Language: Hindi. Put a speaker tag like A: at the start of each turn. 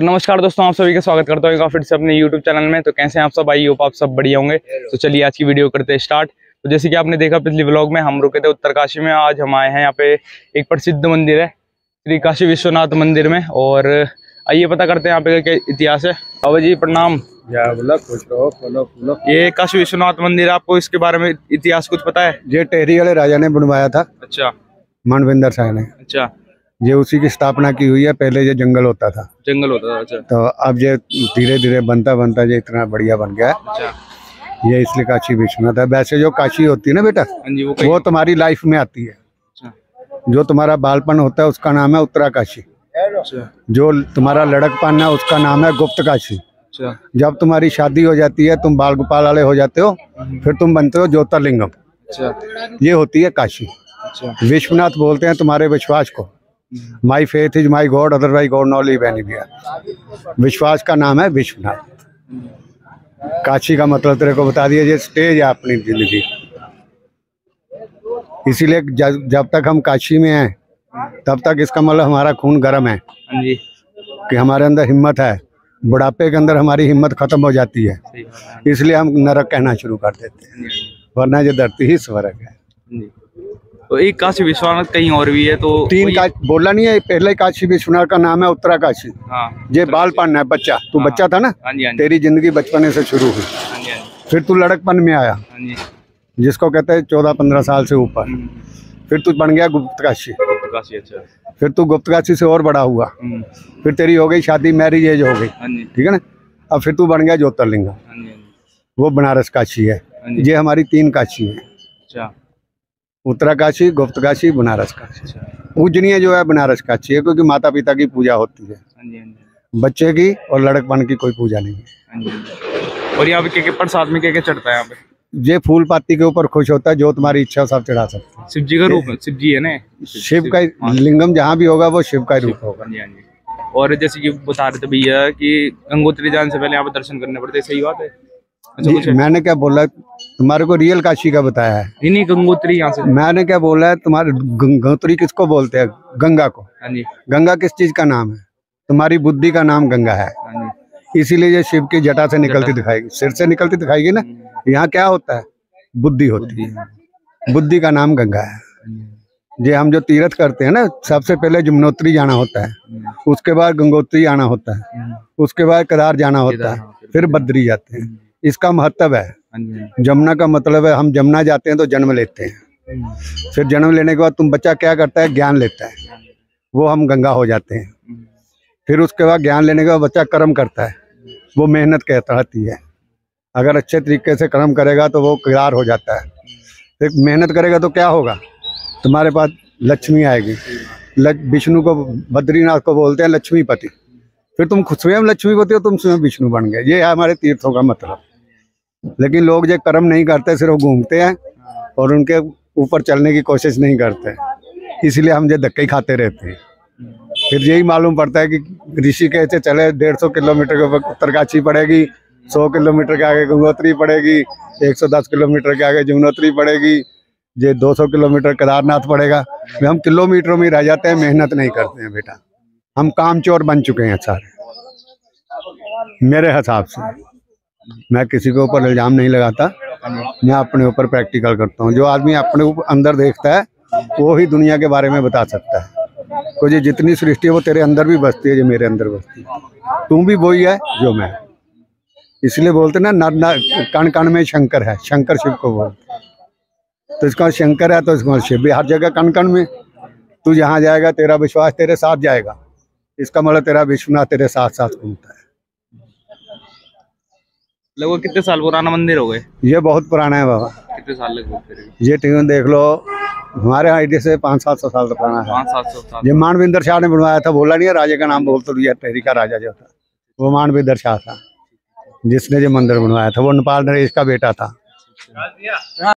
A: तो नमस्कार दोस्तों, आप सभी का स्वागत करता हूँ फिर से अपने YouTube चैनल में। तो कैसे हैं आप सब? आई होप आप सब बढ़िया होंगे। तो चलिए आज की वीडियो करते हैं स्टार्ट। तो जैसे कि आपने देखा पिछले व्लॉग में हम रुके थे उत्तरकाशी में, आज हम आए हैं यहाँ पे एक प्रसिद्ध मंदिर है श्री काशी विश्वनाथ मंदिर में। और आइए पता करते हैं यहाँ पे क्या इतिहास है। बाबा जी प्रणाम। ये काशी विश्वनाथ मंदिर, आपको इसके बारे में इतिहास कुछ पता है?
B: ये टेहरी वाले राजा ने बनवाया था।
A: अच्छा।
B: मानवेंद्र शाह ने।
A: अच्छा।
B: ये उसी की स्थापना की हुई है। पहले ये जंगल होता था।
A: जंगल होता था। अच्छा।
B: तो अब ये धीरे धीरे बनता बनता ये इतना बढ़िया बन गया।
A: अच्छा।
B: ये इसलिए काशी विश्वनाथ है। वैसे जो काशी होती है ना बेटा, वो तुम्हारी लाइफ में आती है।
A: अच्छा।
B: जो तुम्हारा बालपन होता है उसका नाम है उत्तराकाशी।
A: अच्छा।
B: जो तुम्हारा लड़कपन है उसका नाम है गुप्त काशी।
A: अच्छा।
B: जब तुम्हारी शादी हो जाती है, तुम बाल गोपाल वाले हो जाते हो, फिर तुम बनते हो ज्योतिर्लिंगम।
A: अच्छा।
B: ये होती है काशी।
A: अच्छा।
B: विश्वनाथ बोलते हैं तुम्हारे विश्वास को। My faith is my God, otherwise God not live anywhere. विश्वास का नाम है विश्वनाथ। काशी का मतलब तेरे को बता दिया, ये स्टेज है अपनी जिंदगी। इसीलिए जब तक हम काशी में हैं तब तक इसका मतलब हमारा खून गर्म है कि हमारे अंदर हिम्मत है। बुढ़ापे के अंदर हमारी हिम्मत खत्म हो जाती है, इसलिए हम नरक कहना शुरू कर देते हैं, वरना ये धरती ही स्वर्ग है।
A: तो एक काशी विश्वनाथ कहीं और भी है। तो
B: तीन काशी बोला नहीं है, पहले काशी विश्वनाथ का नाम है उत्तराकाशी।
A: हाँ।
B: ये बालपन है, बच्चा तू। हाँ। बच्चा था ना।
A: हाँ जी, हाँ जी।
B: तेरी जिंदगी बचपने से शुरू हुई।
A: हाँ जी, हाँ जी।
B: फिर तू लड़कपन में आया।
A: हाँ जी।
B: जिसको कहते हैं 14-15 साल से ऊपर। फिर तू बन गया गुप्तकाशी।
A: गुप्तकाशी। अच्छा।
B: फिर तू गुप्तकाशी से और बड़ा हुआ। फिर तेरी हो गई शादी, मैरिज एज हो गई। ठीक है ना। अब फिर तू बन गया ज्योतिर्लिंगम। वो बनारस काशी है। ये हमारी तीन काशी है। अच्छा। उत्तराकाशी, गुप्तकाशी, बनारस काशी। पूजनीय जो है बनारस काशी है, क्योंकि माता पिता की पूजा होती है। बच्चे की और लड़कपन की कोई पूजा नहीं है।
A: और यहाँ पे क्या प्रसाद में क्या क्या चढ़ता है? यहाँ पे
B: ये फूल पाती के ऊपर खुश होता है, जो तुम्हारी इच्छा सब चढ़ा सकते हैं।
A: शिव जी का रूप है। शिव जी है ना,
B: शिव का लिंगम जहाँ भी होगा वो शिव का रूप होगा।
A: और जैसे कि बता रहे थे भैया कि गंगोत्री जाने से पहले यहाँ पे दर्शन करने पड़ते, सही बात है? अच्छा,
B: मैंने क्या बोला तुम्हारे को? रियल काशी का बताया है।
A: नहीं, गंगोत्री यहाँ से।
B: मैंने क्या बोला है तुम्हारे? गंगोत्री किसको बोलते हैं? गंगा को। गंगा किस चीज का नाम है? तुम्हारी बुद्धि का नाम गंगा है। इसीलिए ये शिव की जटा से निकलती दिखाएगी, सिर से निकलती दिखाएगी ना। यहाँ क्या होता है? बुद्धि होती है। बुद्धि का नाम गंगा है। ये हम जो तीर्थ करते हैं ना, सबसे पहले यमुनोत्री जाना होता है, उसके बाद गंगोत्री आना होता है, उसके बाद केदार जाना होता है, फिर बद्री जाते हैं। इसका महत्व है। जमुना का मतलब है हम जमुना जाते हैं तो जन्म लेते हैं। फिर जन्म लेने के बाद तुम बच्चा क्या करता है? ज्ञान लेता है, वो हम गंगा हो जाते हैं। फिर उसके बाद ज्ञान लेने के बाद बच्चा कर्म करता है, वो मेहनत कहलाती है। अगर अच्छे तरीके से कर्म करेगा तो वो केदार हो जाता है। फिर मेहनत करेगा तो क्या होगा? तुम्हारे पास लक्ष्मी आएगी। विष्णु को, बद्रीनाथ को बोलते हैं लक्ष्मीपति। फिर तुम खुद स्वयं लक्ष्मीपति हो, तुम स्वयं विष्णु बन गए। ये है हमारे तीर्थों का मतलब। लेकिन लोग जो कर्म नहीं करते, सिर्फ घूमते हैं और उनके ऊपर चलने की कोशिश नहीं करते, इसलिए हम जो धक्के खाते रहते हैं। फिर यही मालूम पड़ता है कि ऋषिकेश से चले 150 किलोमीटर के ऊपर उत्तरकाशी पड़ेगी, 100 किलोमीटर के आगे गंगोत्री पड़ेगी, 110 किलोमीटर के आगे यमुनोत्री पड़ेगी, ये 200 किलोमीटर केदारनाथ पड़ेगा। हम किलोमीटरों में रह जाते हैं, मेहनत नहीं करते हैं बेटा। हम कामचोर बन चुके हैं सारे, मेरे हिसाब से। मैं किसी के ऊपर इल्जाम नहीं लगाता, मैं अपने ऊपर प्रैक्टिकल करता हूँ। जो आदमी अपने ऊपर अंदर देखता है वो ही दुनिया के बारे में बता सकता है। तो ये जितनी सृष्टि है वो तेरे अंदर भी बसती है, जो मेरे अंदर बसती है। तुम भी वही है जो मैं। इसलिए बोलते ना, नर कण कण में शंकर है। शंकर शिव को बोलते। तो इसका शंकर है तो इसका शिव भी हर जगह कण कण में। तू जहाँ जाएगा तेरा विश्वास तेरे साथ जाएगा। इसका मतलब तेरा विश्वनाथ तेरे साथ साथ घूमता है।
A: लगभग कितने साल पुराना मंदिर हो गए?
B: ये बहुत पुराना है बाबा।
A: कितने साल लगभग?
B: ये टीम देख लो, हमारे आइडिया से 500-700 साल पुराना है।
A: 500-700 साल।
B: ये मानवेंद्र शाह ने बनवाया था। बोला नहीं है राजा का नाम बोल तो दिया। टेहरी का राजा जो था वो मानवेंद्र शाह था, जिसने ये मंदिर बनवाया था। वो नेपाल नरेश का बेटा था।